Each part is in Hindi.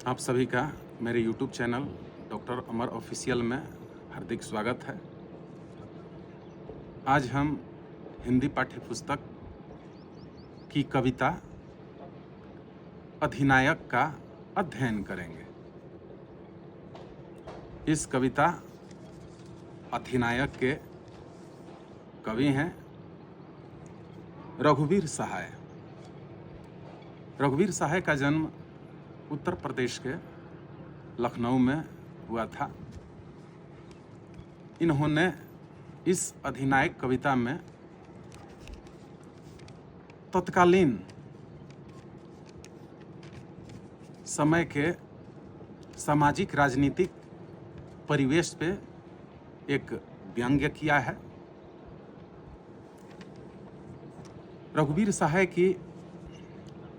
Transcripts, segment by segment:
आप सभी का मेरे YouTube चैनल डॉक्टर अमर ऑफिशियल में हार्दिक स्वागत है। आज हम हिंदी पाठ्य पुस्तक की कविता अधिनायक का अध्ययन करेंगे। इस कविता अधिनायक के कवि हैं रघुवीर सहाय। रघुवीर सहाय का जन्म उत्तर प्रदेश के लखनऊ में हुआ था। इन्होंने इस अधिनायक कविता में तत्कालीन समय के सामाजिक राजनीतिक परिवेश पे एक व्यंग्य किया है। रघुवीर सहाय की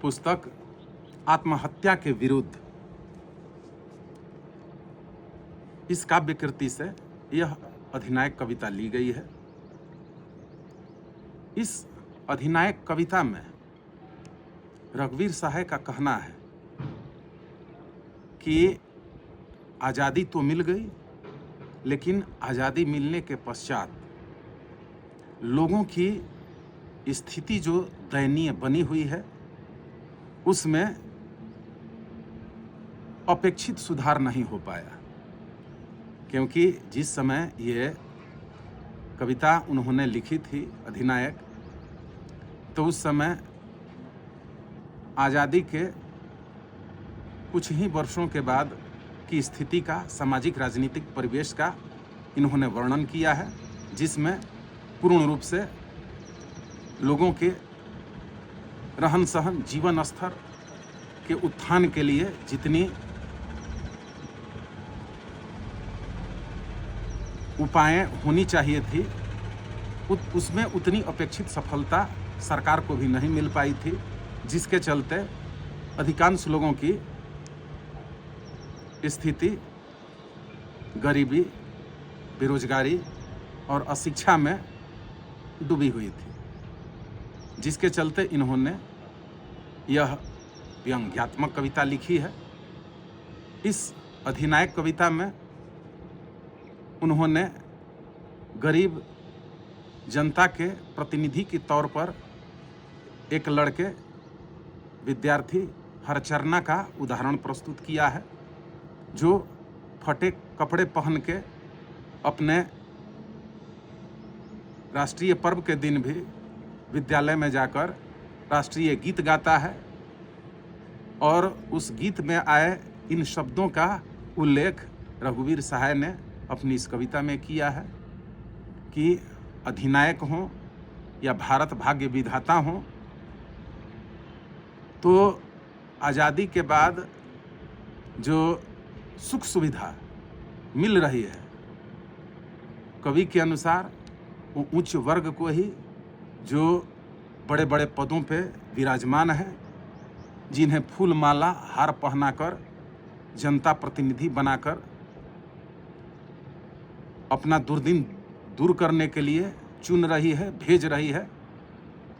पुस्तक आत्महत्या के विरुद्ध, इस काव्य कृति से यह अधिनायक कविता ली गई है। इस अधिनायक कविता में रघुवीर सहाय का कहना है कि आज़ादी तो मिल गई, लेकिन आज़ादी मिलने के पश्चात लोगों की स्थिति जो दयनीय बनी हुई है, उसमें अपेक्षित सुधार नहीं हो पाया। क्योंकि जिस समय ये कविता उन्होंने लिखी थी अधिनायक, तो उस समय आज़ादी के कुछ ही वर्षों के बाद की स्थिति का, सामाजिक राजनीतिक परिवेश का इन्होंने वर्णन किया है, जिसमें पूर्ण रूप से लोगों के रहन सहन, जीवन स्तर के उत्थान के लिए जितनी उपाय होनी चाहिए थी, उसमें उतनी अपेक्षित सफलता सरकार को भी नहीं मिल पाई थी, जिसके चलते अधिकांश लोगों की स्थिति गरीबी, बेरोजगारी और अशिक्षा में डूबी हुई थी, जिसके चलते इन्होंने यह व्यंग्यात्मक कविता लिखी है। इस अधिनायक कविता में उन्होंने गरीब जनता के प्रतिनिधि के तौर पर एक लड़के विद्यार्थी हरचरना का उदाहरण प्रस्तुत किया है, जो फटे कपड़े पहन के अपने राष्ट्रीय पर्व के दिन भी विद्यालय में जाकर राष्ट्रीय गीत गाता है, और उस गीत में आए इन शब्दों का उल्लेख रघुवीर सहाय ने अपनी इस कविता में किया है कि अधिनायक हों या भारत भाग्य विधाता हों, तो आज़ादी के बाद जो सुख सुविधा मिल रही है, कवि के अनुसार वो उच्च वर्ग को ही, जो बड़े बड़े पदों पे विराजमान है, जिन्हें फूल माला हार पहनाकर जनता प्रतिनिधि बनाकर अपना दुर्दिन दूर करने के लिए चुन रही है, भेज रही है।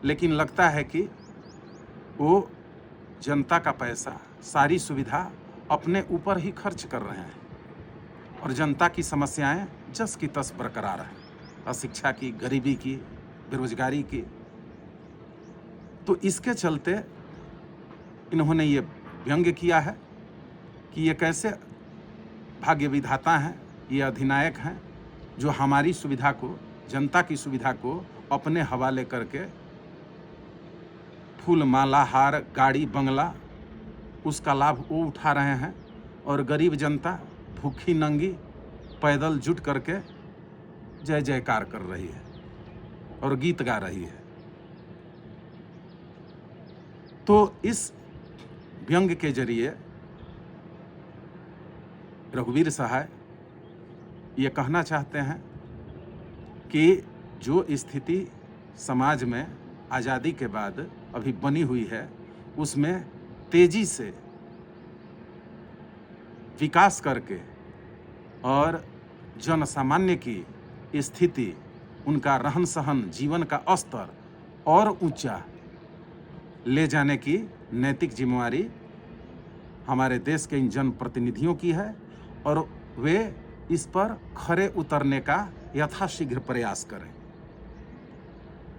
लेकिन लगता है कि वो जनता का पैसा, सारी सुविधा अपने ऊपर ही खर्च कर रहे हैं, और जनता की समस्याएं जस की तस बरकरार हैं, अशिक्षा की, गरीबी की, बेरोजगारी की। तो इसके चलते इन्होंने ये व्यंग्य किया है कि ये कैसे भाग्य विधाता हैं, ये अधिनायक हैं, जो हमारी सुविधा को, जनता की सुविधा को अपने हवाले करके फूल माला हार, गाड़ी बंगला, उसका लाभ वो उठा रहे हैं, और गरीब जनता भूखी नंगी पैदल जुट करके जय जयकार कर रही है और गीत गा रही है। तो इस व्यंग्य के जरिए रघुवीर सहाय ये कहना चाहते हैं कि जो स्थिति समाज में आज़ादी के बाद अभी बनी हुई है, उसमें तेजी से विकास करके और जन सामान्य की स्थिति, उनका रहन सहन, जीवन का स्तर और ऊंचा ले जाने की नैतिक जिम्मेवारी हमारे देश के इन जनप्रतिनिधियों की है और वे इस पर खरे उतरने का यथाशीघ्र प्रयास करें,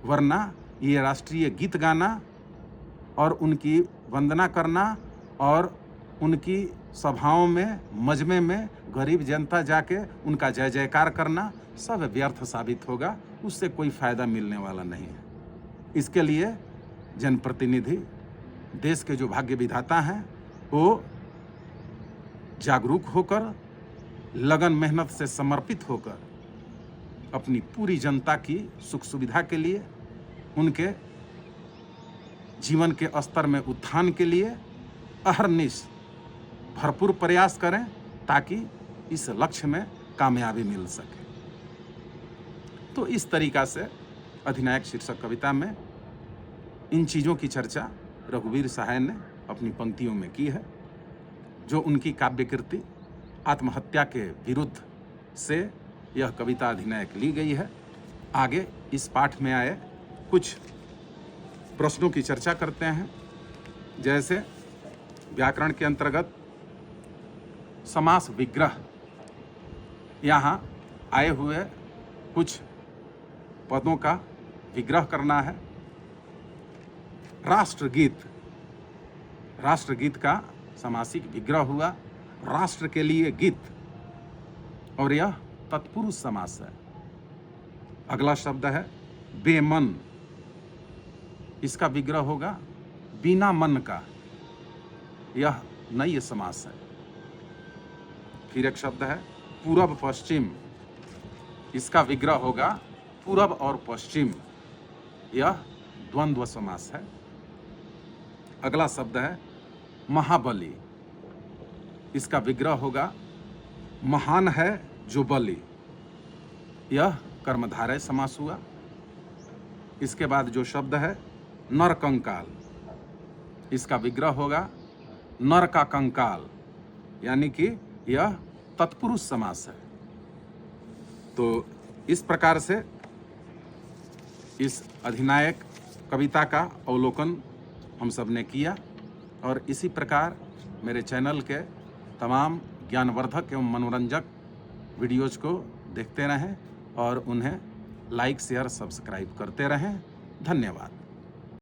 वरना ये राष्ट्रीय गीत गाना और उनकी वंदना करना और उनकी सभाओं में मजमे में गरीब जनता जाके उनका जय जयकार करना सब व्यर्थ साबित होगा, उससे कोई फायदा मिलने वाला नहीं है। इसके लिए जनप्रतिनिधि, देश के जो भाग्य विधाता हैं, वो जागरूक होकर, लगन मेहनत से समर्पित होकर अपनी पूरी जनता की सुख सुविधा के लिए, उनके जीवन के स्तर में उत्थान के लिए अहरनिश भरपूर प्रयास करें ताकि इस लक्ष्य में कामयाबी मिल सके। तो इस तरीका से अधिनायक शीर्षक कविता में इन चीज़ों की चर्चा रघुवीर सहाय ने अपनी पंक्तियों में की है। जो उनकी काव्य कृति आत्महत्या के विरुद्ध से यह कविता अधिनायक ली गई है। आगे इस पाठ में आए कुछ प्रश्नों की चर्चा करते हैं, जैसे व्याकरण के अंतर्गत समास विग्रह। यहाँ आए हुए कुछ पदों का विग्रह करना है। राष्ट्रगीत, राष्ट्रगीत का समासिक विग्रह हुआ राष्ट्र के लिए गीत, और यह तत्पुरुष समास है। अगला शब्द है बेमन, इसका विग्रह होगा बिना मन का, यह नई समास है। फिर एक शब्द है पूरब पश्चिम, इसका विग्रह होगा पूरब और पश्चिम, यह द्वंद्व समास है। अगला शब्द है महाबली, इसका विग्रह होगा महान है जो बलि, यह कर्मधारय समास हुआ। इसके बाद जो शब्द है नरकंकाल, इसका विग्रह होगा नर का कंकाल, यानी कि यह तत्पुरुष समास है। तो इस प्रकार से इस अधिनायक कविता का अवलोकन हम सब ने किया, और इसी प्रकार मेरे चैनल के तमाम ज्ञानवर्धक एवं मनोरंजक वीडियोज़ को देखते रहें और उन्हें लाइक, शेयर, सब्सक्राइब करते रहें। धन्यवाद।